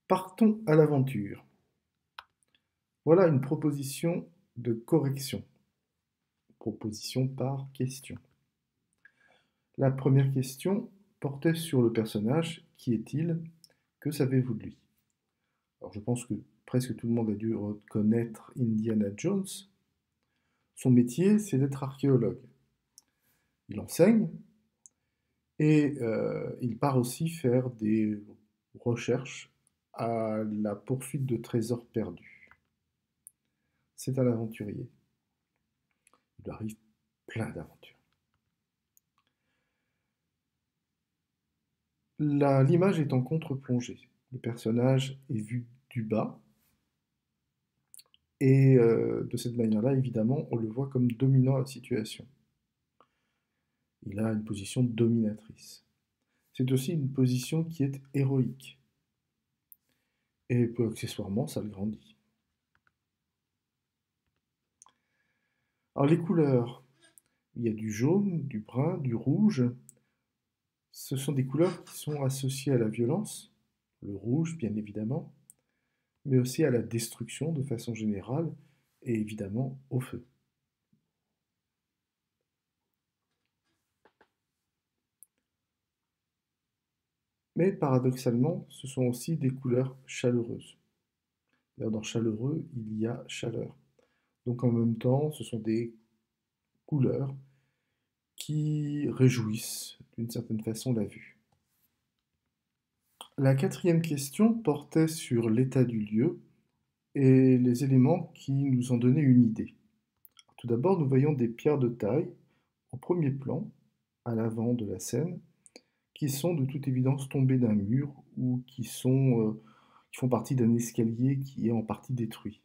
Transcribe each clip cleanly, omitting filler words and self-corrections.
Partons à l'aventure. Voilà une proposition de correction. Proposition par question. La première question portait sur le personnage. Qui est-il? Que savez-vous de lui? Alors je pense que presque tout le monde a dû reconnaître Indiana Jones. Son métier, c'est d'être archéologue. Il enseigne et il part aussi faire des recherches à la poursuite de trésors perdus. C'est un aventurier. Il lui arrive plein d'aventures. L'image est en contre-plongée. Le personnage est vu du bas, et de cette manière-là, évidemment, on le voit comme dominant la situation. Il a une position dominatrice. C'est aussi une position qui est héroïque. Et peu accessoirement, ça le grandit. Alors les couleurs, il y a du jaune, du brun, du rouge. Ce sont des couleurs qui sont associées à la violence, le rouge bien évidemment, mais aussi à la destruction de façon générale, et évidemment au feu. Mais paradoxalement, ce sont aussi des couleurs chaleureuses. D'ailleurs, dans chaleureux, il y a chaleur. Donc en même temps, ce sont des couleurs qui réjouissent d'une certaine façon la vue. La quatrième question portait sur l'état du lieu et les éléments qui nous ont donné une idée. Tout d'abord, nous voyons des pierres de taille au premier plan, à l'avant de la scène, qui sont de toute évidence tombées d'un mur ou qui font partie d'un escalier qui est en partie détruit.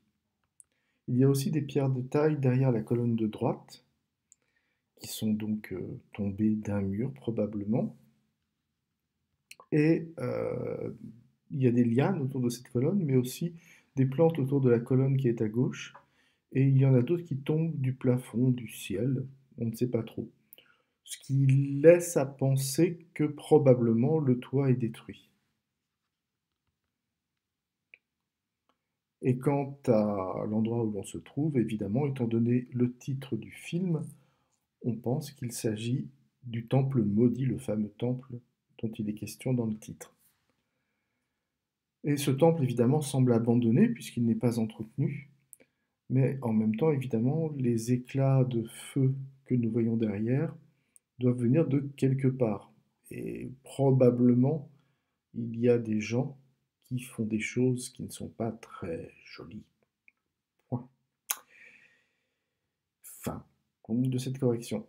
Il y a aussi des pierres de taille derrière la colonne de droite, qui sont donc tombées d'un mur probablement. Et il y a des lianes autour de cette colonne, mais aussi des plantes autour de la colonne qui est à gauche. Et il y en a d'autres qui tombent du plafond, du ciel, on ne sait pas trop. Ce qui laisse à penser que probablement le toit est détruit. Et quant à l'endroit où l'on se trouve, évidemment, étant donné le titre du film, on pense qu'il s'agit du temple maudit, le fameux temple dont il est question dans le titre. Et ce temple, évidemment, semble abandonné puisqu'il n'est pas entretenu, mais en même temps, évidemment, les éclats de feu que nous voyons derrière doivent venir de quelque part. Et probablement, il y a des gens qui font des choses qui ne sont pas très jolies. Point. Fin de cette correction.